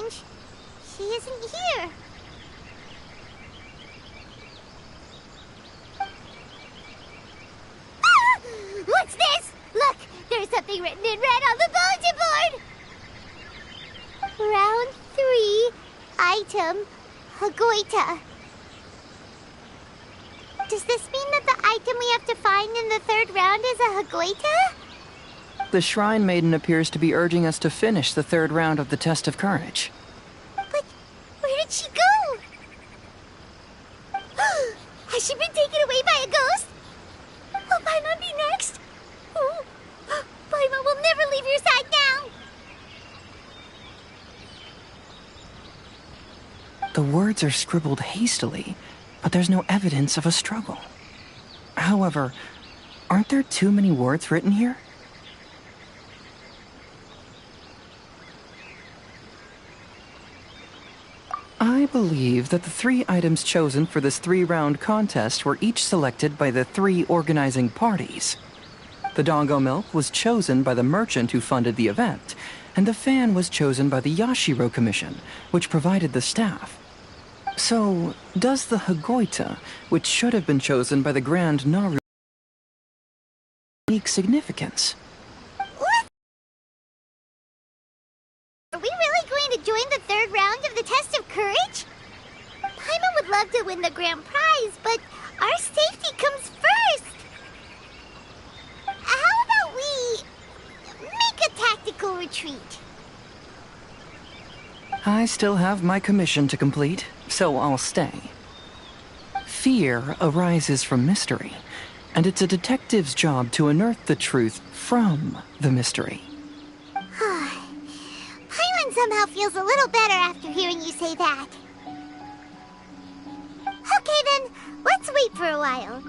strange. She isn't here. Ah! What's this? Look, there's something written in red on the bulletin board. Round 3, item, Hagoita. Does this mean that the item we have to find in the 3rd round is a Hagoita? The Shrine Maiden appears to be urging us to finish the 3rd round of the Test of Courage. But where did she go? Has she been taken away by a ghost? Will Paimon be next? Oh, Paimon will never leave your side now. The words are scribbled hastily, but there's no evidence of a struggle. However, aren't there too many words written here? I believe that the 3 items chosen for this 3-round contest were each selected by the 3 organizing parties. The Dongo Milk was chosen by the merchant who funded the event, and the fan was chosen by the Yashiro Commission, which provided the staff. So, does the Hagoita, which should have been chosen by the Grand Naru, unique significance? What? Are we really going to join the 3rd round of the Test of Courage? Paimon would love to win the grand prize, but our safety comes first. How about we make a tactical retreat? I still have my commission to complete, so I'll stay. Fear arises from mystery, and it's a detective's job to unearth the truth from the mystery. Paimon somehow feels a little better after hearing you say that. Okay then, let's wait for a while.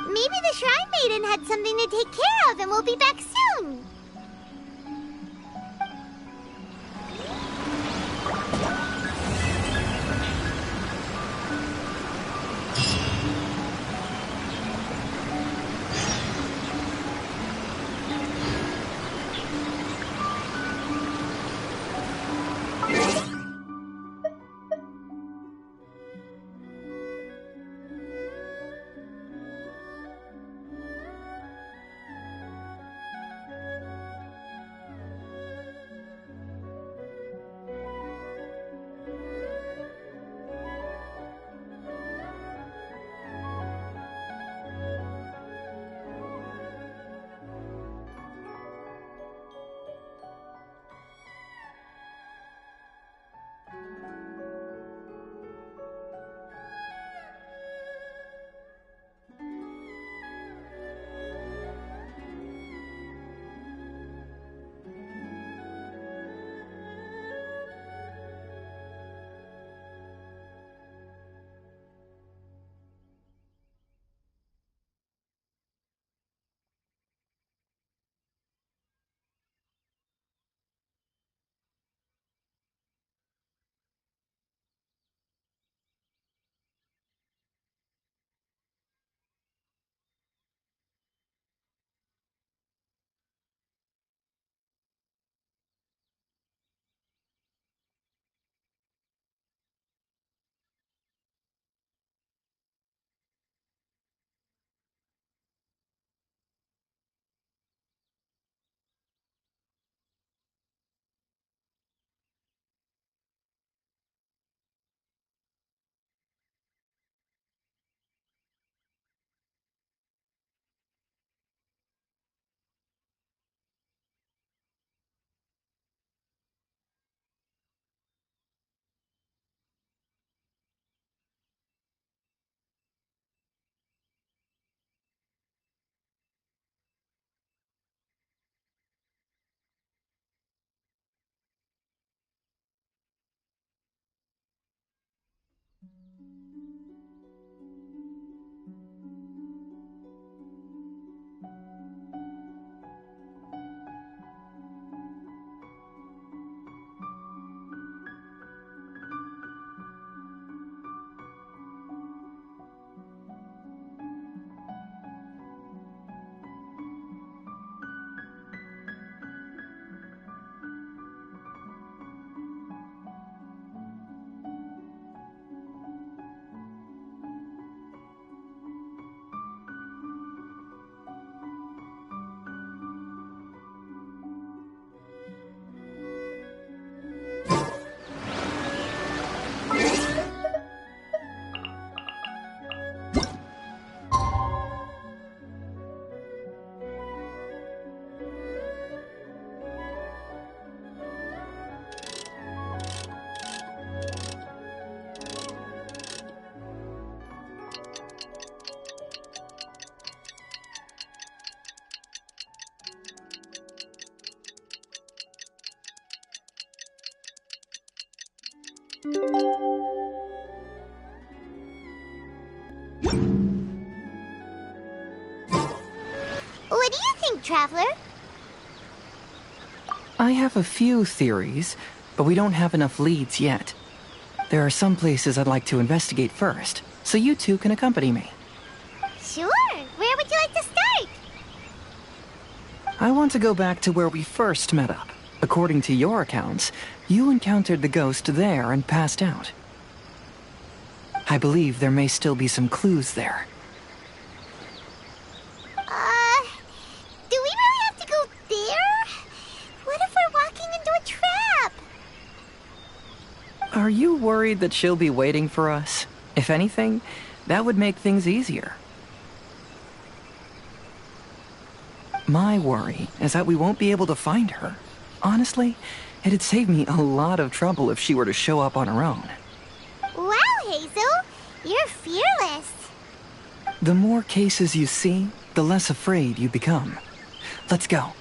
Maybe the Shrine Maiden had something to take care of and we'll be back soon. What do you think, Traveler? I have a few theories, but we don't have enough leads yet. There are some places I'd like to investigate first, so you two can accompany me. Sure. Where would you like to start? I want to go back to where we first met up. According to your accounts, you encountered the ghost there and passed out. I believe there may still be some clues there. Do we really have to go there? What if we're walking into a trap? Are you worried that she'll be waiting for us? If anything, that would make things easier. My worry is that we won't be able to find her. Honestly, it'd save me a lot of trouble if she were to show up on her own. Wow, Hazel. You're fearless. The more cases you see, the less afraid you become. Let's go.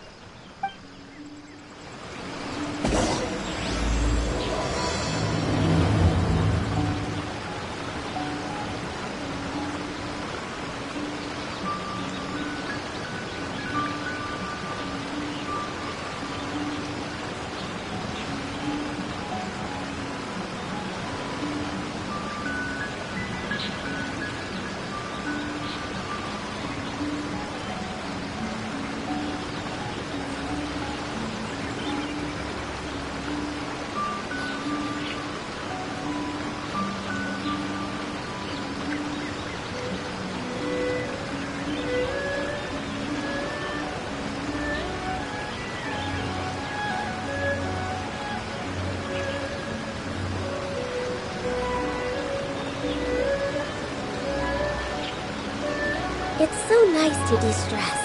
It's so nice to de-stress.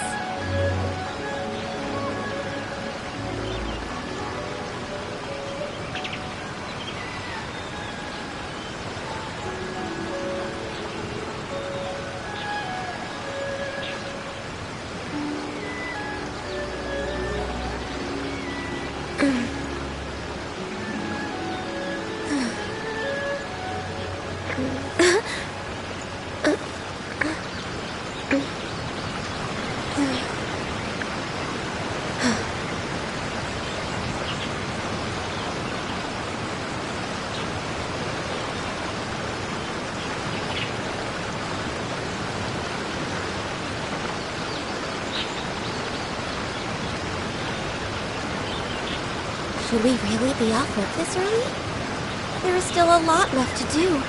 Should we really be off work this early? There is still a lot left to do.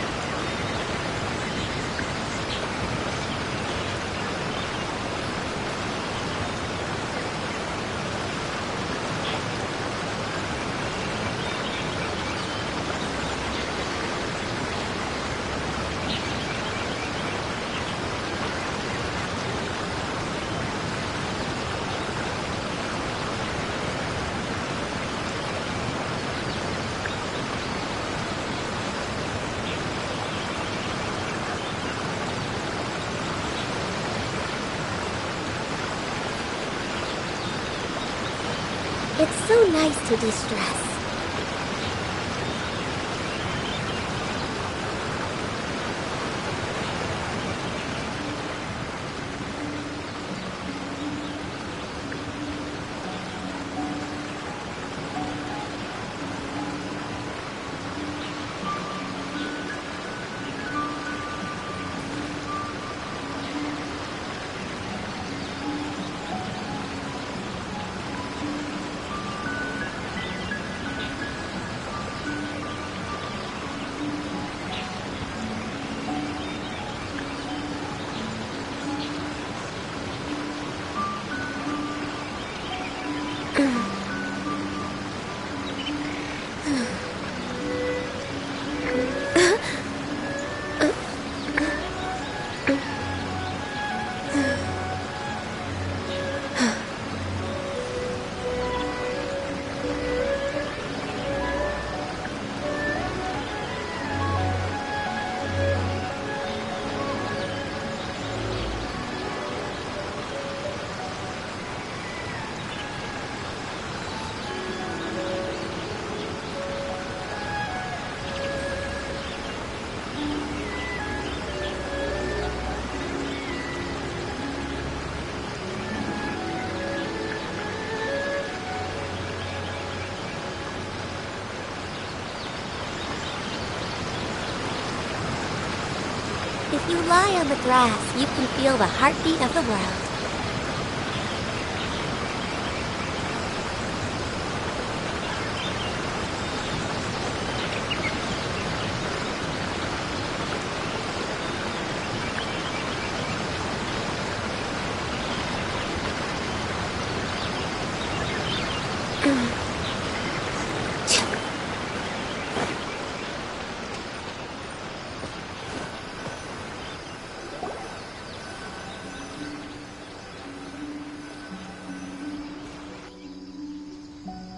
It's so nice to de-stress. If you lie on the grass, you can feel the heartbeat of the world.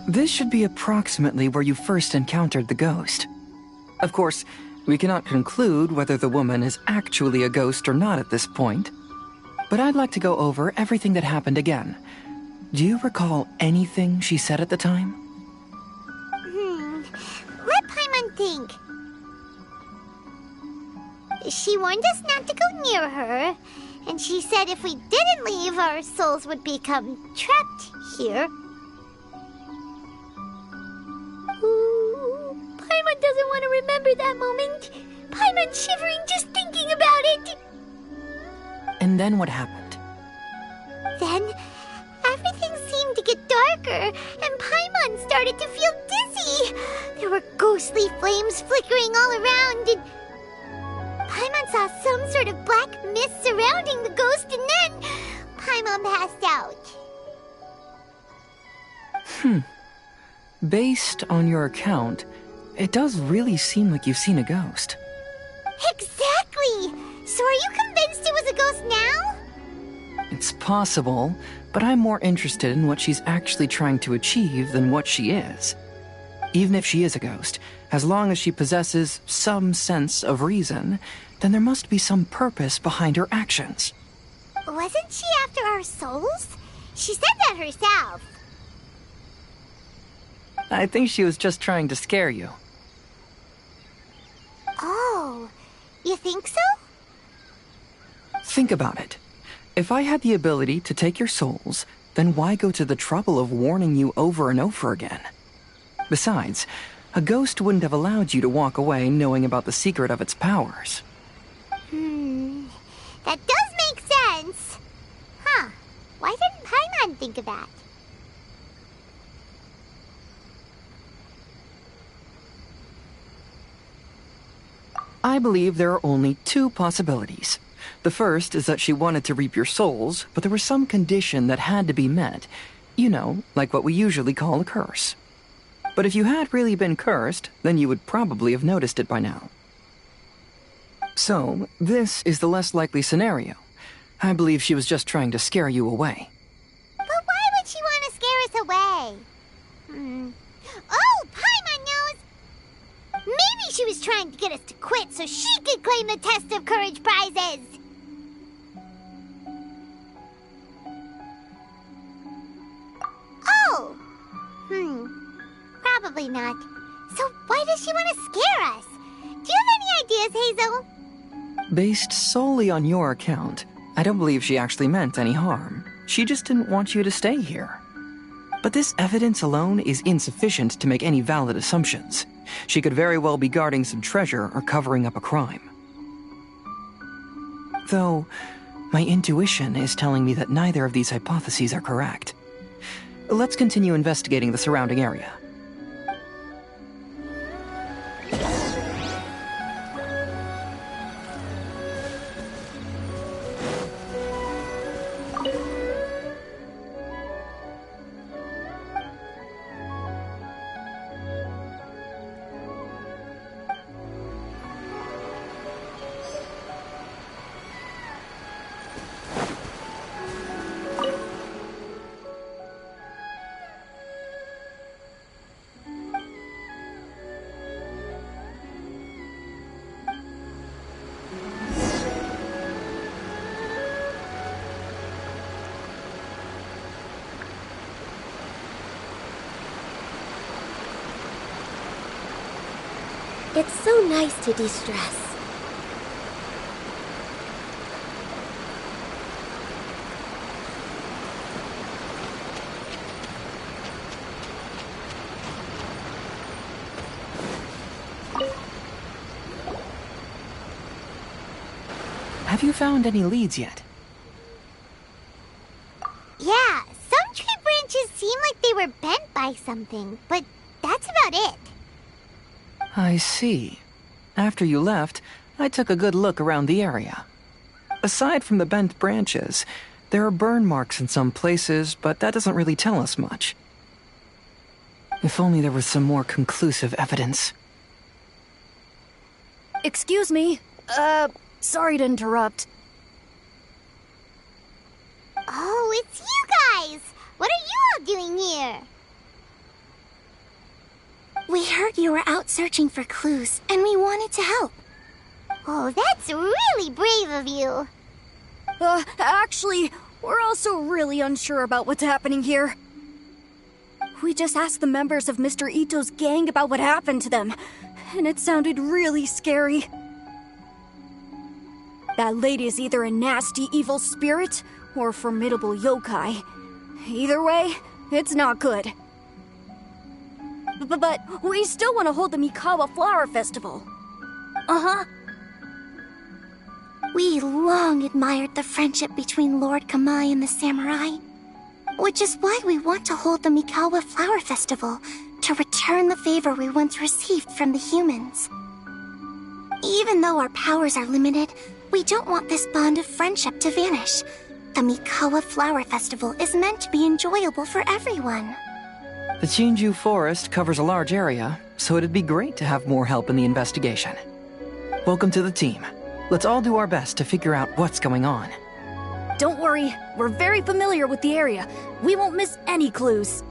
This should be approximately where you first encountered the ghost. Of course, we cannot conclude whether the woman is actually a ghost or not at this point, but I'd like to go over everything that happened again. Do you recall anything she said at the time? Let Paimon think. She warned us not to go near her, and she said if we didn't leave, our souls would become trapped here. Ooh, Paimon doesn't want to remember that moment. Paimon's shivering just thinking about it. And then what happened? Then, everything seemed to get darker, and Paimon started to feel dizzy. There were ghostly flames flickering all around, and Paimon saw some sort of black mist surrounding the ghost, and then Paimon passed out. Based on your account, it does really seem like you've seen a ghost. Exactly! So are you convinced it was a ghost now? It's possible, but I'm more interested in what she's actually trying to achieve than what she is. Even if she is a ghost, as long as she possesses some sense of reason, then there must be some purpose behind her actions. Wasn't she after our souls? She said that herself. I think she was just trying to scare you. Oh, you think so? Think about it. If I had the ability to take your souls, then why go to the trouble of warning you over and over again? Besides, a ghost wouldn't have allowed you to walk away knowing about the secret of its powers. That does make sense. Huh. Why didn't Paimon think of that? I believe there are only two possibilities. The first is that she wanted to reap your souls, but there was some condition that had to be met. You know, like what we usually call a curse. But if you had really been cursed, then you would probably have noticed it by now. So, this is the less likely scenario. I believe she was just trying to scare you away. But why would she want to scare us away? Oh, Paimon knows! Maybe she was trying to get us to quit so she could claim the Test of Courage prizes! Oh! Probably not. So why does she want to scare us? Do you have any ideas, Hazel? Based solely on your account, I don't believe she actually meant any harm. She just didn't want you to stay here. But this evidence alone is insufficient to make any valid assumptions. She could very well be guarding some treasure or covering up a crime. Though, my intuition is telling me that neither of these hypotheses are correct. Let's continue investigating the surrounding area. It's so nice to de-stress. Have you found any leads yet? Yeah, some tree branches seem like they were bent by something, but that's about it. I see. After you left, I took a good look around the area. Aside from the bent branches, there are burn marks in some places, but that doesn't really tell us much. If only there was some more conclusive evidence. Excuse me. Sorry to interrupt. Oh, it's you guys! What are you all doing here? We heard you were out searching for clues, and we wanted to help. Oh, that's really brave of you. Actually, we're also really unsure about what's happening here. We just asked the members of Mr. Ito's gang about what happened to them, and it sounded really scary. That lady is either a nasty evil spirit or a formidable yokai. Either way, it's not good. But we still want to hold the Mikawa Flower Festival. Uh-huh. We long admired the friendship between Lord Kamai and the samurai, which is why we want to hold the Mikawa Flower Festival to return the favor we once received from the humans. Even though our powers are limited, we don't want this bond of friendship to vanish. The Mikawa Flower Festival is meant to be enjoyable for everyone. The Chinju Forest covers a large area, so it'd be great to have more help in the investigation. Welcome to the team. Let's all do our best to figure out what's going on. Don't worry, we're very familiar with the area. We won't miss any clues.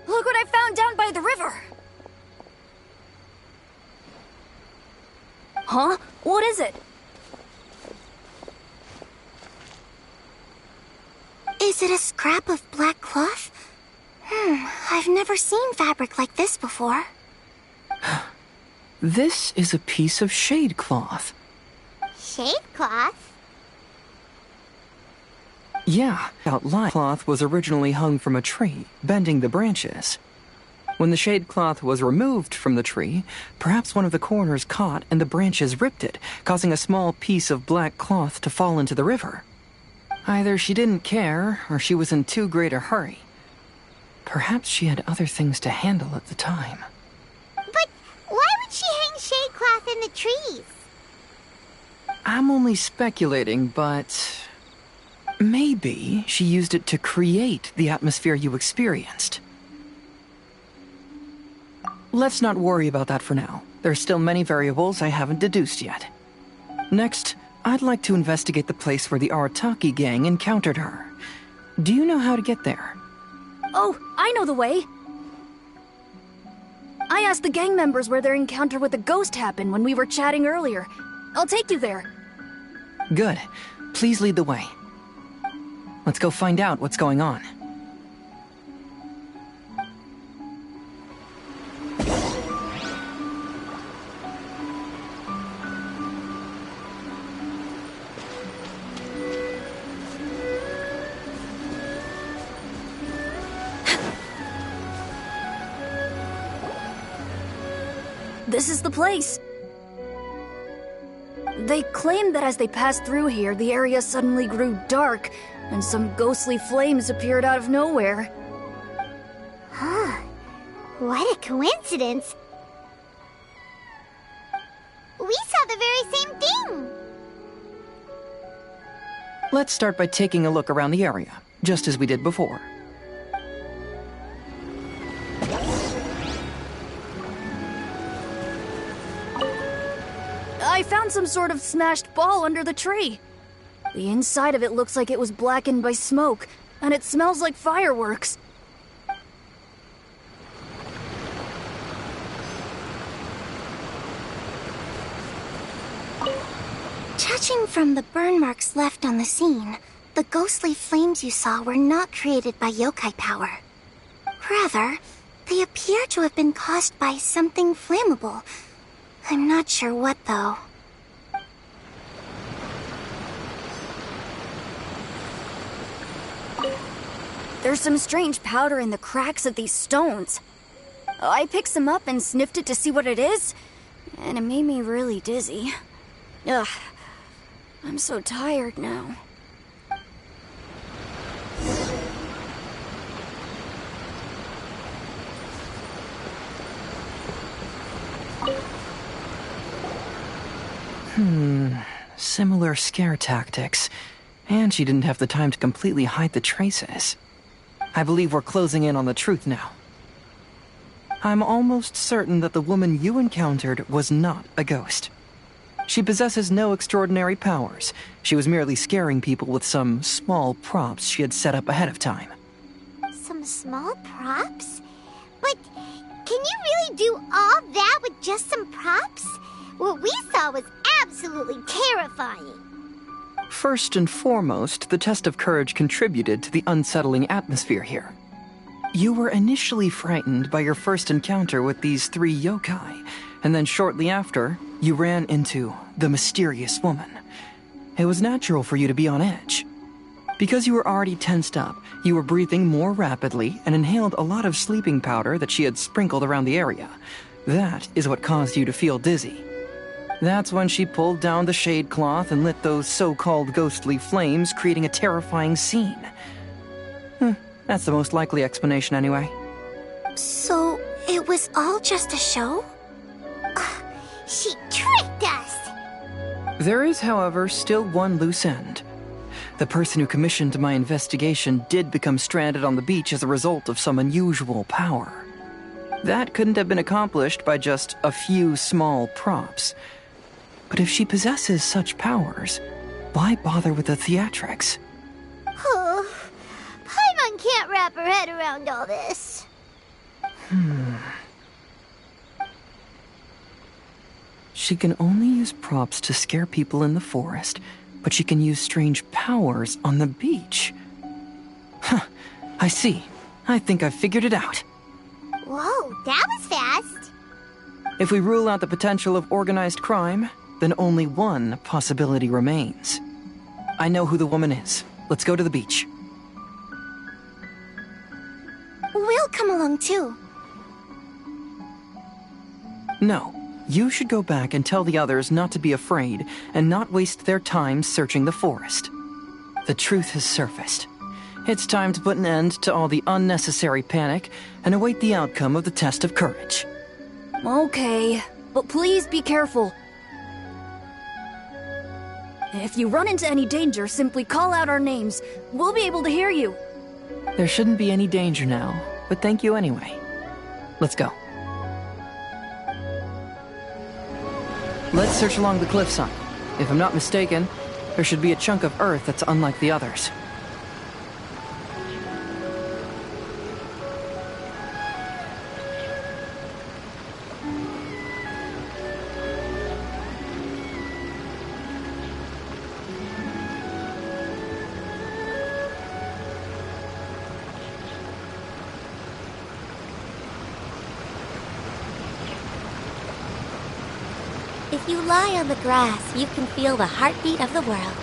Look what I found down by the river! Huh? What is it? Is it a scrap of black cloth? I've never seen fabric like this before. This is a piece of shade cloth. Shade cloth? Yeah, outline cloth was originally hung from a tree, bending the branches. When the shade cloth was removed from the tree, perhaps one of the corners caught and the branches ripped it, causing a small piece of black cloth to fall into the river. Either she didn't care, or she was in too great a hurry. Perhaps she had other things to handle at the time. But why would she hang shade cloth in the trees? I'm only speculating, but maybe she used it to create the atmosphere you experienced. Let's not worry about that for now. There's still many variables I haven't deduced yet. Next, I'd like to investigate the place where the Arataki gang encountered her. Do you know how to get there? Oh, I know the way. I asked the gang members where their encounter with the ghost happened when we were chatting earlier. I'll take you there. Good. Please lead the way. Let's go find out what's going on. This is the place. They claimed that as they passed through here, the area suddenly grew dark, and some ghostly flames appeared out of nowhere. Huh. What a coincidence. We saw the very same thing. Let's start by taking a look around the area, just as we did before. I found some sort of smashed ball under the tree. The inside of it looks like it was blackened by smoke, and it smells like fireworks. Judging from the burn marks left on the scene, the ghostly flames you saw were not created by yokai power. Rather, They appear to have been caused by something flammable. I'm not sure what, though. There's some strange powder in the cracks of these stones. I picked some up and sniffed it to see what it is, and it made me really dizzy. Ugh, I'm so tired now. Similar scare tactics. And she didn't have the time to completely hide the traces. I believe we're closing in on the truth now. I'm almost certain that the woman you encountered was not a ghost. She possesses no extraordinary powers. She was merely scaring people with some small props she had set up ahead of time. Some small props? But can you really do all that with just some props? What we saw was absolutely terrifying. First and foremost, the test of courage contributed to the unsettling atmosphere here. You were initially frightened by your first encounter with these 3 yokai, and then shortly after, you ran into the mysterious woman. It was natural for you to be on edge. Because you were already tensed up, you were breathing more rapidly and inhaled a lot of sleeping powder that she had sprinkled around the area. That is what caused you to feel dizzy. That's when she pulled down the shade cloth and lit those so-called ghostly flames, creating a terrifying scene. That's the most likely explanation anyway. So, it was all just a show? She tricked us! There is, however, still one loose end. The person who commissioned my investigation did become stranded on the beach as a result of some unusual power. That couldn't have been accomplished by just a few small props. But if she possesses such powers, why bother with the theatrics? Paimon can't wrap her head around all this. She can only use props to scare people in the forest, but she can use strange powers on the beach. I see. I think I've figured it out. Whoa, that was fast. If we rule out the potential of organized crime, then only one possibility remains. I know who the woman is. Let's go to the beach. We'll come along too. No, you should go back and tell the others not to be afraid and not waste their time searching the forest. The truth has surfaced. It's time to put an end to all the unnecessary panic and await the outcome of the test of courage. Okay, but please be careful. If you run into any danger, simply call out our names. We'll be able to hear you. There shouldn't be any danger now, but thank you anyway. Let's go. Let's search along the cliffside. If I'm not mistaken, there should be a chunk of earth that's unlike the others. If you lie on the grass, you can feel the heartbeat of the world.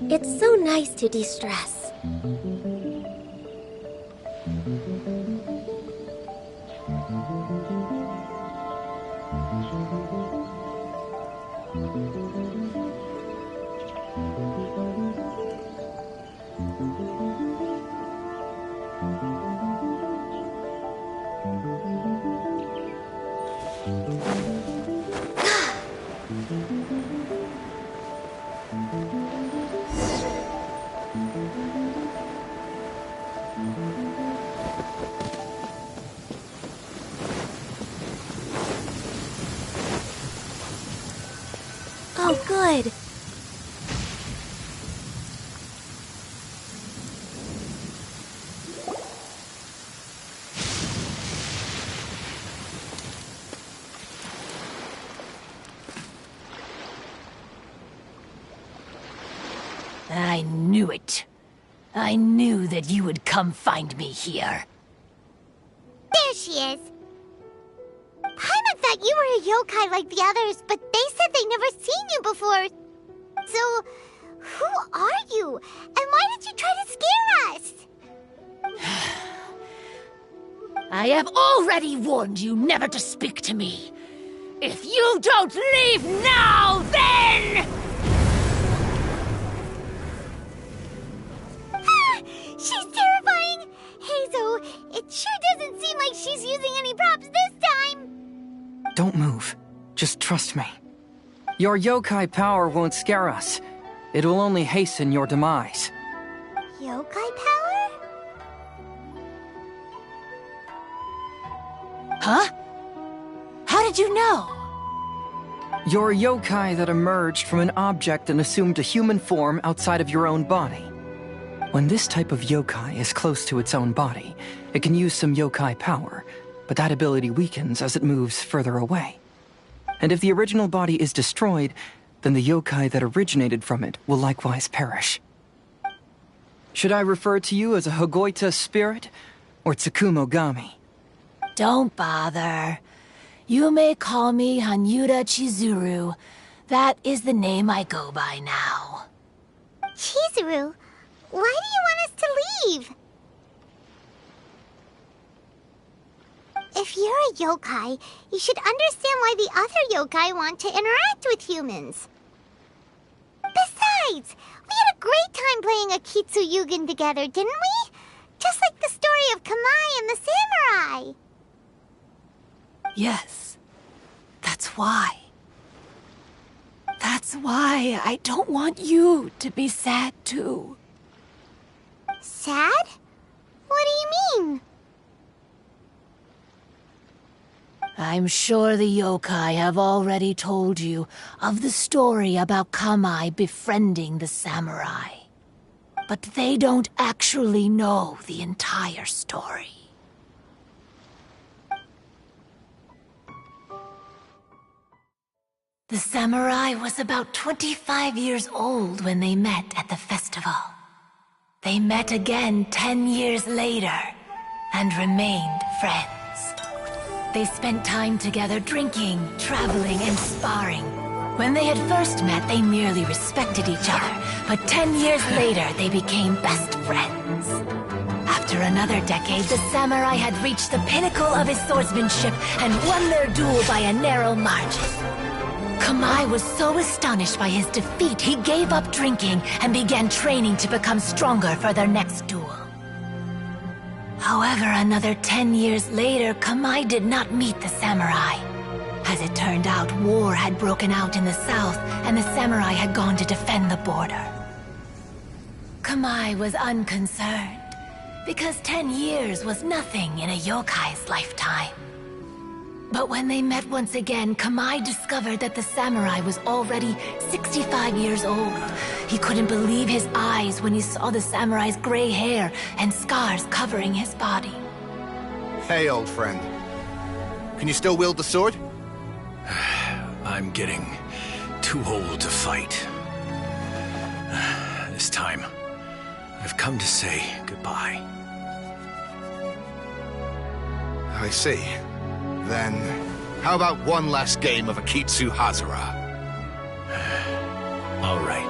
It's so nice to de-stress. Oh, good. I knew it. I knew that you would come find me here. There she is. Paimon thought you were a yokai like the others, but they said they never seen you before. So, who are you? And why did you try to scare us? I have already warned you never to speak to me. If you don't leave now, then... She's terrifying! Hazel, it sure doesn't seem like she's using any props this time! Don't move. Just trust me. Your yokai power won't scare us. It will only hasten your demise. Yokai power? Huh? How did you know? Your yokai that emerged from an object and assumed a human form outside of your own body. When this type of yokai is close to its own body, it can use some yokai power, but that ability weakens as it moves further away. And if the original body is destroyed, then the yokai that originated from it will likewise perish. Should I refer to you as a Hagoita spirit, or Tsukumogami? Don't bother. You may call me Hanyuda Chizuru. That is the name I go by now. Chizuru, why do you want us to leave? If you're a yokai, you should understand why the other yokai want to interact with humans. Besides, we had a great time playing Akitsu Yugen together, didn't we? Just like the story of Kamai and the samurai. Yes, that's why. That's why I don't want you to be sad too. Sad? What do you mean? I'm sure the yokai have already told you of the story about Kamai befriending the samurai. But they don't actually know the entire story. The samurai was about 25 years old when they met at the festival. They met again 10 years later and remained friends. They spent time together drinking, traveling, and sparring. When they had first met, they merely respected each other, but 10 years later, they became best friends. After another decade, the samurai had reached the pinnacle of his swordsmanship and won their duel by a narrow margin. Kamai was so astonished by his defeat, he gave up drinking and began training to become stronger for their next duel. However, another 10 years later, Kamai did not meet the samurai. As it turned out, war had broken out in the south, and the samurai had gone to defend the border. Kamai was unconcerned, because 10 years was nothing in a yokai's lifetime. But when they met once again, Kamai discovered that the samurai was already 65 years old. He couldn't believe his eyes when he saw the samurai's gray hair and scars covering his body. Hey, old friend. Can you still wield the sword? I'm getting too old to fight. This time, I've come to say goodbye. I see. Then, how about one last game of Akitsu Hazara? All right.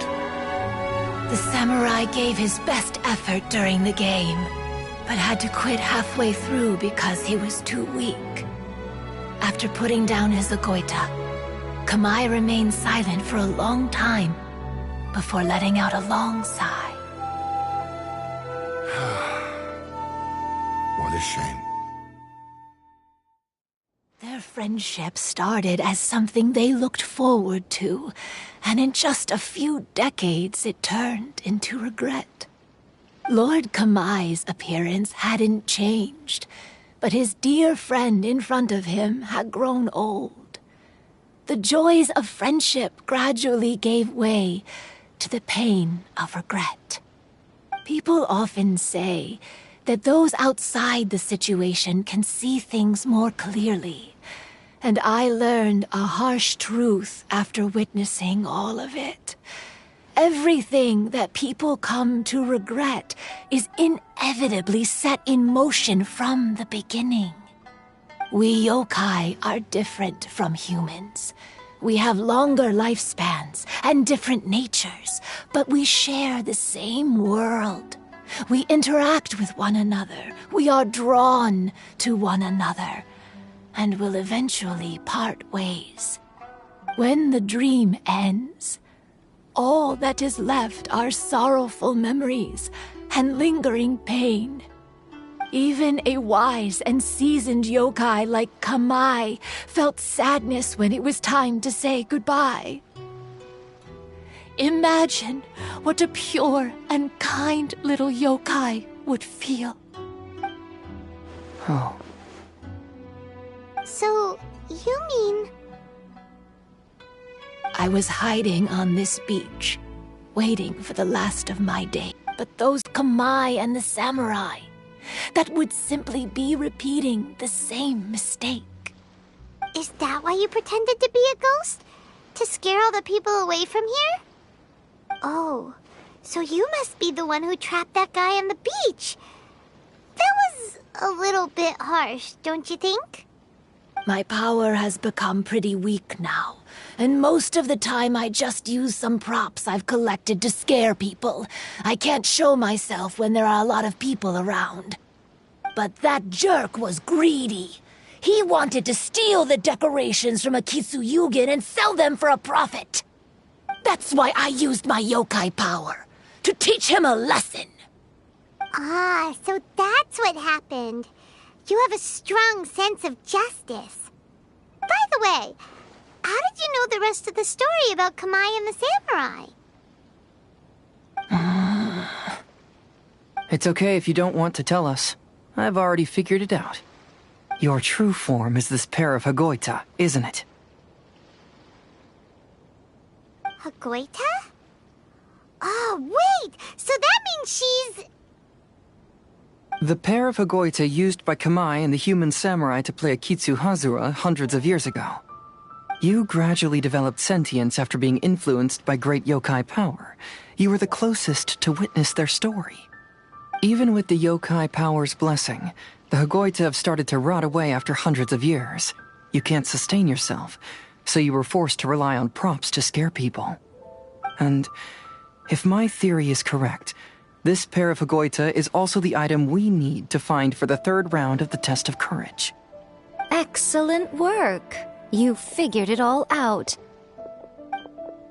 The samurai gave his best effort during the game, but had to quit halfway through because he was too weak. After putting down his Agoita, Kamai remained silent for a long time before letting out a long sigh. What a shame. Their friendship started as something they looked forward to, and in just a few decades it turned into regret. Lord Kamai's appearance hadn't changed, but his dear friend in front of him had grown old. The joys of friendship gradually gave way to the pain of regret. People often say that those outside the situation can see things more clearly, and I learned a harsh truth after witnessing all of it. Everything that people come to regret is inevitably set in motion from the beginning. We yokai are different from humans. We have longer lifespans and different natures, but we share the same world. We interact with one another. We are drawn to one another, and will eventually part ways. When the dream ends, all that is left are sorrowful memories and lingering pain. Even a wise and seasoned yokai like Kamai felt sadness when it was time to say goodbye. Imagine what a pure and kind little yokai would feel. Oh. So, you mean... I was hiding on this beach, waiting for the last of my day. But those Kamai and the samurai, that would simply be repeating the same mistake. Is that why you pretended to be a ghost? To scare all the people away from here? Oh, so you must be the one who trapped that guy on the beach. That was a little bit harsh, don't you think? My power has become pretty weak now, and most of the time I just use some props I've collected to scare people. I can't show myself when there are a lot of people around. But that jerk was greedy. He wanted to steal the decorations from Akitsu Yugen and sell them for a profit. That's why I used my yokai power, to teach him a lesson. Ah, so that's what happened. You have a strong sense of justice. By the way, how did you know the rest of the story about Kamai and the samurai? It's okay if you don't want to tell us. I've already figured it out. Your true form is this pair of Hagoita, isn't it? Hagoita? Oh, wait! So that means she's... The pair of Hagoita used by Kamai and the human samurai to play Akitsu Hazara hundreds of years ago. You gradually developed sentience after being influenced by great yokai power. You were the closest to witness their story. Even with the yokai power's blessing, the Hagoita have started to rot away after hundreds of years. You can't sustain yourself, so you were forced to rely on props to scare people. And if my theory is correct, this pair of Hagoita is also the item we need to find for the third round of the test of courage. Excellent work. You figured it all out.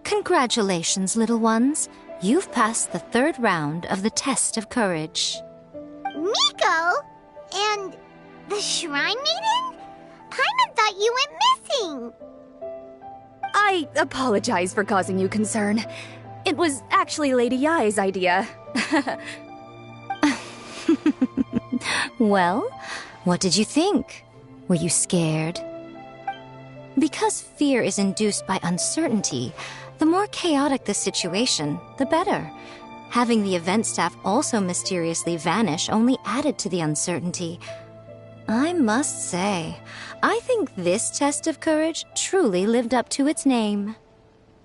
Congratulations, little ones. You've passed the third round of the test of courage. Miko? And the Shrine Maiden? Paimon thought you went missing. I apologize for causing you concern. It was actually Lady Yai's idea. Well, what did you think? Were you scared? Because fear is induced by uncertainty, the more chaotic the situation, the better. Having the event staff also mysteriously vanish only added to the uncertainty. I must say, I think this test of courage truly lived up to its name.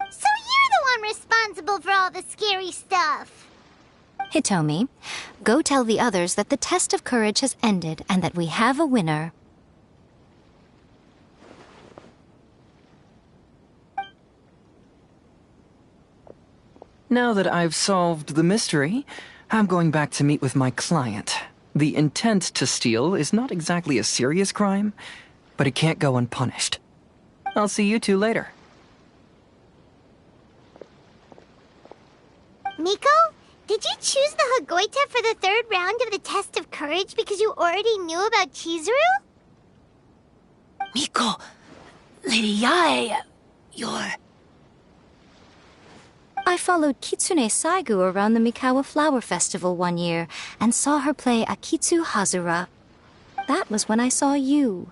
So you're the one responsible for all the scary stuff. Hitomi, go tell the others that the test of courage has ended and that we have a winner. Now that I've solved the mystery, I'm going back to meet with my client. The intent to steal is not exactly a serious crime, but it can't go unpunished. I'll see you two later. Miko, did you choose the Hagoita for the third round of the test of courage because you already knew about Chizuru? Miko, Lady Yae, you're... I followed Kitsune Saigu around the Mikawa Flower Festival one year and saw her play Akitsu Hazura. That was when I saw you.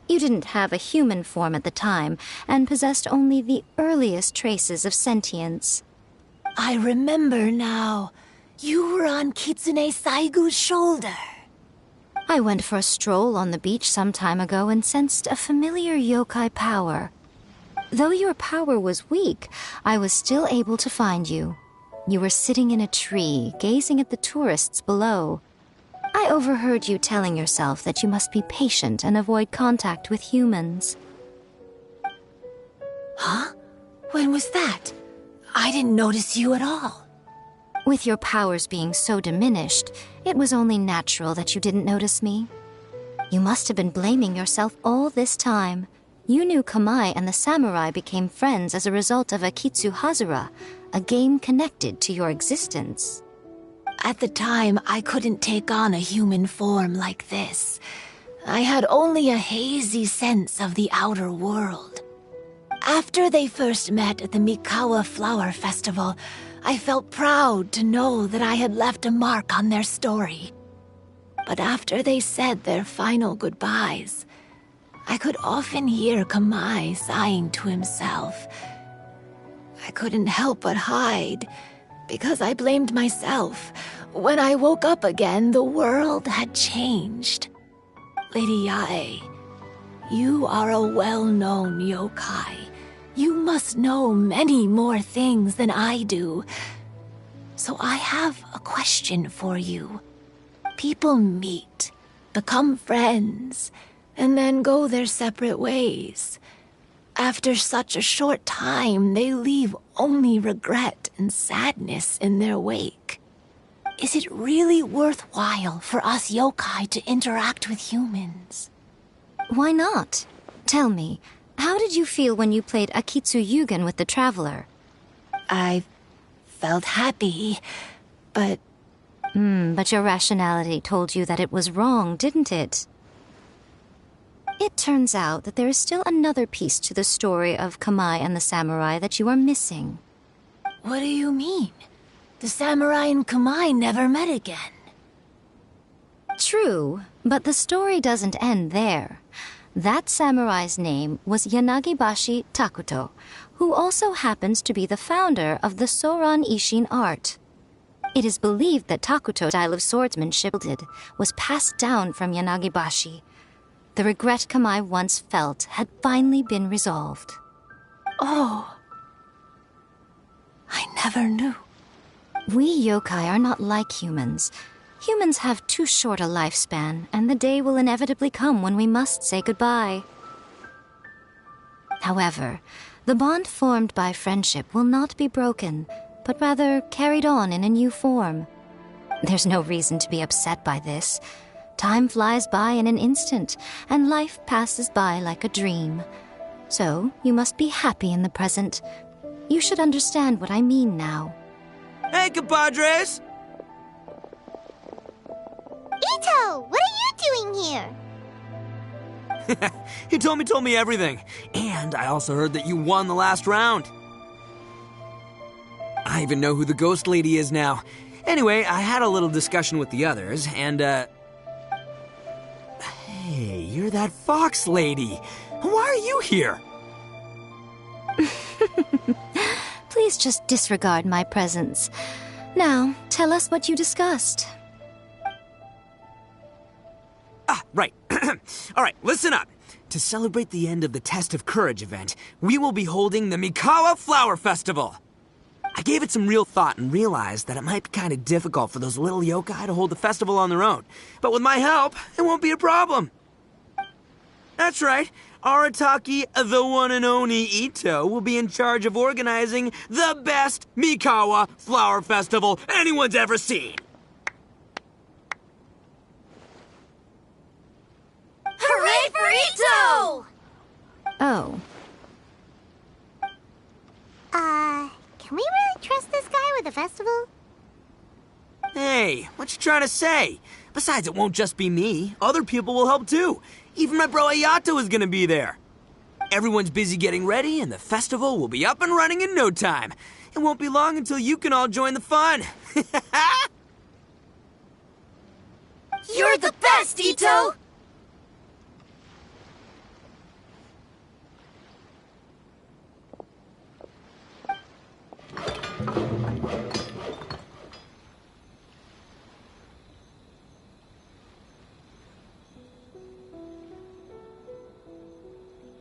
You didn't have a human form at the time and possessed only the earliest traces of sentience. I remember now. You were on Kitsune Saigu's shoulder. I went for a stroll on the beach some time ago and sensed a familiar yokai power. Though your power was weak, I was still able to find you. You were sitting in a tree, gazing at the tourists below. I overheard you telling yourself that you must be patient and avoid contact with humans. Huh? When was that? I didn't notice you at all. With your powers being so diminished, it was only natural that you didn't notice me. You must have been blaming yourself all this time. You knew Kamai and the samurai became friends as a result of Akitsu Hazura, a game connected to your existence. At the time, I couldn't take on a human form like this. I had only a hazy sense of the outer world. After they first met at the Mikawa Flower Festival, I felt proud to know that I had left a mark on their story. But after they said their final goodbyes, I could often hear Kamai sighing to himself. I couldn't help but hide, because I blamed myself. When I woke up again, the world had changed. Lady Yae, you are a well-known yokai. You must know many more things than I do. So I have a question for you. People meet, become friends, and then go their separate ways. After such a short time, they leave only regret and sadness in their wake. Is it really worthwhile for us yokai to interact with humans? Why not? Tell me, how did you feel when you played Akitsu Yugen with the Traveler? I felt happy, but... But your rationality told you that it was wrong, didn't it? It turns out that there is still another piece to the story of Kamai and the samurai that you are missing. What do you mean? The samurai and Kamai never met again. True, but the story doesn't end there. That samurai's name was Yanagibashi Takuto, who also happens to be the founder of the Soran Ishin art. It is believed that Takuto's style of swordsmanship was passed down from Yanagibashi. The regret Kamai once felt had finally been resolved. Oh. I never knew. We yokai are not like humans. Humans have too short a lifespan, and the day will inevitably come when we must say goodbye. However, the bond formed by friendship will not be broken, but rather carried on in a new form. There's no reason to be upset by this. Time flies by in an instant, and life passes by like a dream. So, you must be happy in the present. You should understand what I mean now. Hey, compadres! Ito, what are you doing here? Hitomi told me everything. And I also heard that you won the last round. I even know who the ghost lady is now. Anyway, I had a little discussion with the others, and, Hey, you're that fox lady. Why are you here? Please just disregard my presence. Now, tell us what you discussed. Right. All right, listen up. To celebrate the end of the Test of Courage event, we will be holding the Mikawa Flower Festival. I gave it some real thought and realized that it might be kind of difficult for those little yokai to hold the festival on their own. But with my help, it won't be a problem. That's right. Arataki, the one and only Ito, will be in charge of organizing the best Mikawa Flower Festival anyone's ever seen. Hooray for Ito! Oh. Can we really trust this guy with the festival? Hey, what you trying to say? Besides, it won't just be me. Other people will help too. Even my bro Ayato is gonna be there. Everyone's busy getting ready, and the festival will be up and running in no time. It won't be long until you can all join the fun. You're the best, Ito!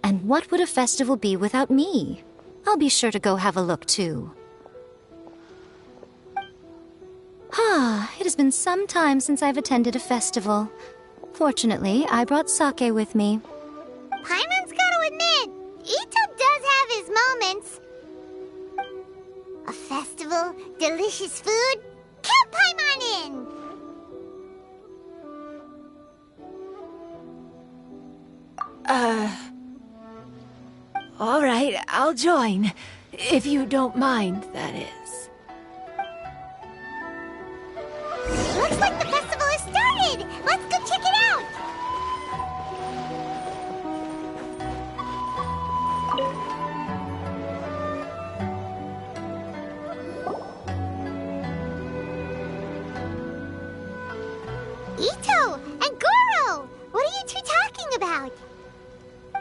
And what would a festival be without me? I'll be sure to go have a look, too. It has been some time since I've attended a festival. Fortunately, I brought sake with me. Paimon's gotta admit, Ito does have his moments. A festival, delicious food, count Paimon in! All right, I'll join. If you don't mind, that is. Looks like the festival has started! Let's go check it out! Ito and Goro! What are you two talking about?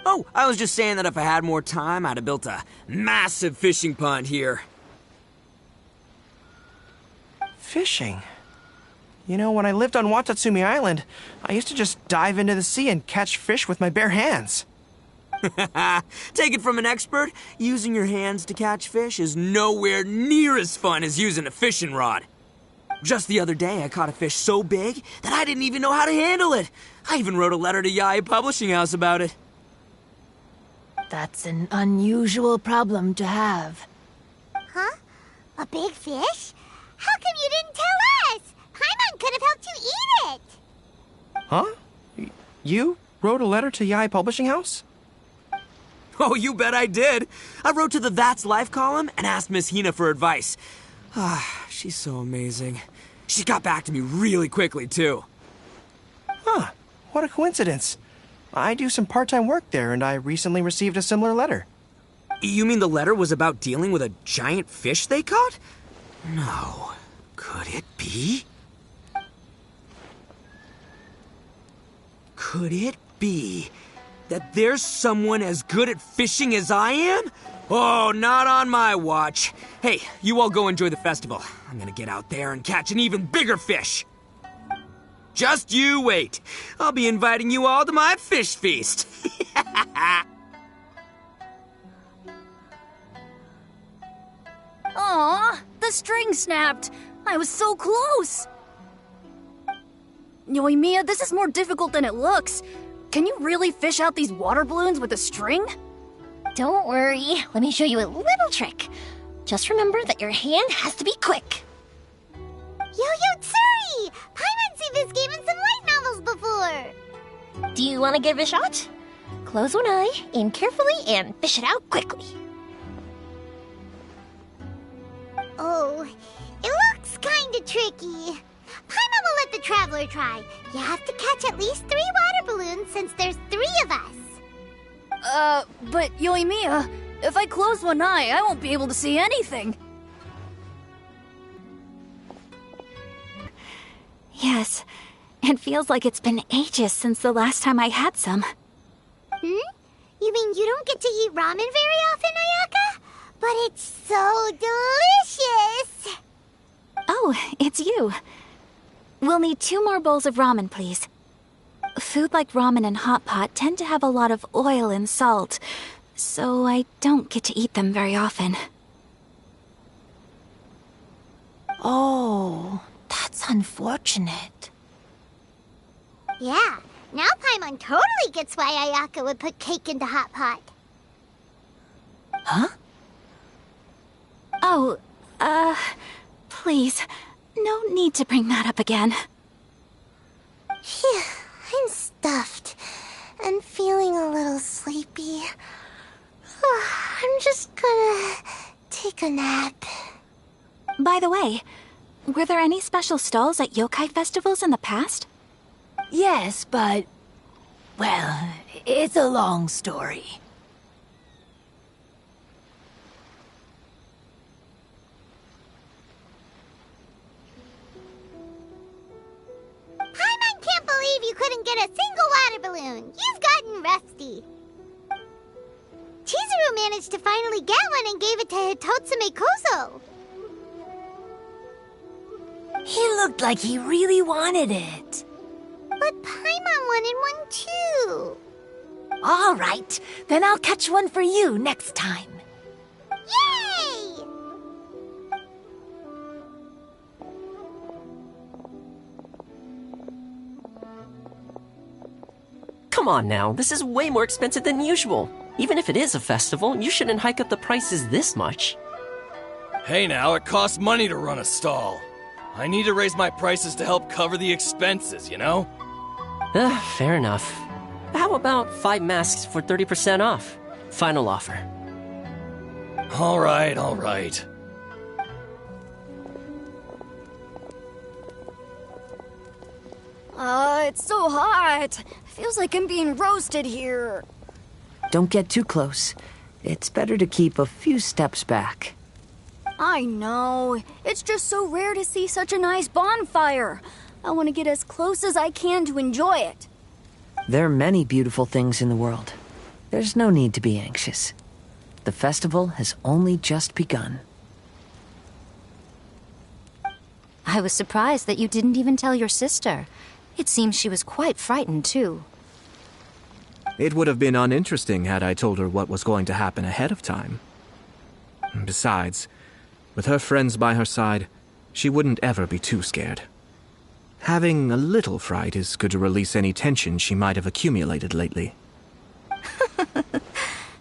Oh, I was just saying that if I had more time, I'd have built a massive fishing pond here. Fishing? You know, when I lived on Watatsumi Island, I used to just dive into the sea and catch fish with my bare hands. Take it from an expert, using your hands to catch fish is nowhere near as fun as using a fishing rod. Just the other day, I caught a fish so big that I didn't even know how to handle it. I even wrote a letter to Yae Publishing House about it. That's an unusual problem to have. Huh? A big fish? How come you didn't tell us? Paimon could have helped you eat it! Huh? You wrote a letter to Yae Publishing House? Oh, you bet I did. I wrote to the That's Life column and asked Miss Hina for advice. She's so amazing. She got back to me really quickly, too. Huh, what a coincidence. I do some part-time work there, and I recently received a similar letter. You mean the letter was about dealing with a giant fish they caught? No. Could it be? Could it be that there's someone as good at fishing as I am? Oh, not on my watch. Hey, you all go enjoy the festival. I'm gonna get out there and catch an even bigger fish. Just you wait. I'll be inviting you all to my fish feast. Aw, the string snapped. I was so close. Yoimiya, this is more difficult than it looks. Can you really fish out these water balloons with a string? Don't worry, let me show you a little trick. Just remember that your hand has to be quick. Yo-Yo Tsuri! Paimon's seen this game in some light novels before! Do you want to give it a shot? Close one eye, aim carefully, and fish it out quickly. Oh, it looks kinda tricky. Paimon will let the traveler try. You have to catch at least 3 water balloons since there's 3 of us. But Yoimiya, if I close one eye, I won't be able to see anything. Yes, it feels like it's been ages since the last time I had some. You mean you don't get to eat ramen very often, Ayaka? But it's so delicious! Oh, it's you. We'll need 2 more bowls of ramen, please. Food like ramen and hot pot tend to have a lot of oil and salt, so I don't get to eat them very often. Oh, that's unfortunate. Yeah, Now Paimon totally gets why Ayaka would put cake into Hot Pot. Huh? Oh, please, no need to bring that up again. Phew, I'm stuffed and feeling a little sleepy. I'm just gonna take a nap. By the way, were there any special stalls at yokai festivals in the past? Yes, but... well, it's a long story. Paimon can't believe you couldn't get a single water balloon. You've gotten rusty. Chizuru managed to finally get one and gave it to Hitotsume Kozo. He looked like he really wanted it. But Paimon wanted one too. All right, then I'll catch one for you next time. Yay! Come on now, this is way more expensive than usual. Even if it is a festival, you shouldn't hike up the prices this much. Hey now, it costs money to run a stall. I need to raise my prices to help cover the expenses, you know? Fair enough. How about 5 masks for 30% off? Final offer. All right. It's so hot. Feels like I'm being roasted here. Don't get too close. It's better to keep a few steps back. I know. It's just so rare to see such a nice bonfire. I want to get as close as I can to enjoy it. There are many beautiful things in the world. There's no need to be anxious. The festival has only just begun. I was surprised that you didn't even tell your sister. It seems she was quite frightened, too. It would have been uninteresting had I told her what was going to happen ahead of time. Besides, with her friends by her side, she wouldn't ever be too scared. Having a little fright is good to release any tension she might have accumulated lately.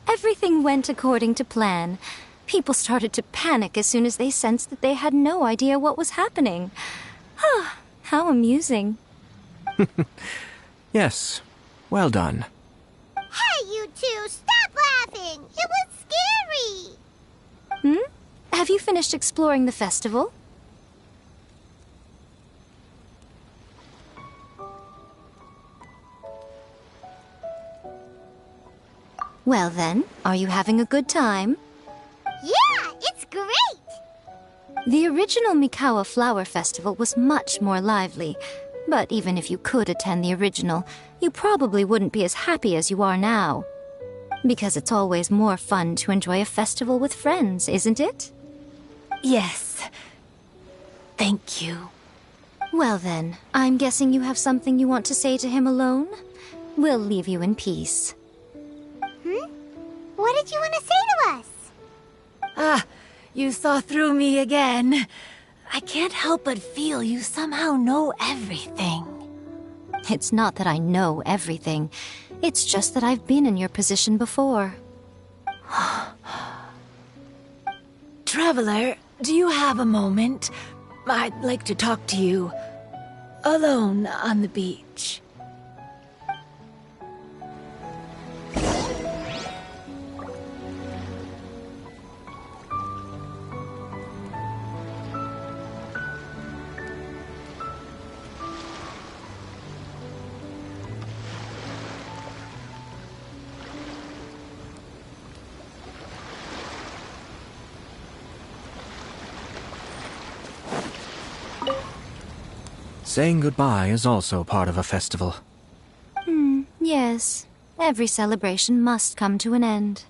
Everything went according to plan. People started to panic as soon as they sensed that they had no idea what was happening. How amusing. Yes, well done. Hey, you two, stop laughing! It was scary! Have you finished exploring the festival? Well then, are you having a good time? Yeah, it's great! The original Mikawa Flower Festival was much more lively, but even if you could attend the original, you probably wouldn't be as happy as you are now. Because it's always more fun to enjoy a festival with friends, isn't it? Yes. Thank you. Well then, I'm guessing you have something you want to say to him alone? We'll leave you in peace. What did you want to say to us? You saw through me again. I can't help but feel you somehow know everything. It's not that I know everything. It's just that I've been in your position before. Traveler, do you have a moment? I'd like to talk to you. Alone on the beach. Saying goodbye is also part of a festival. Yes. Every celebration must come to an end.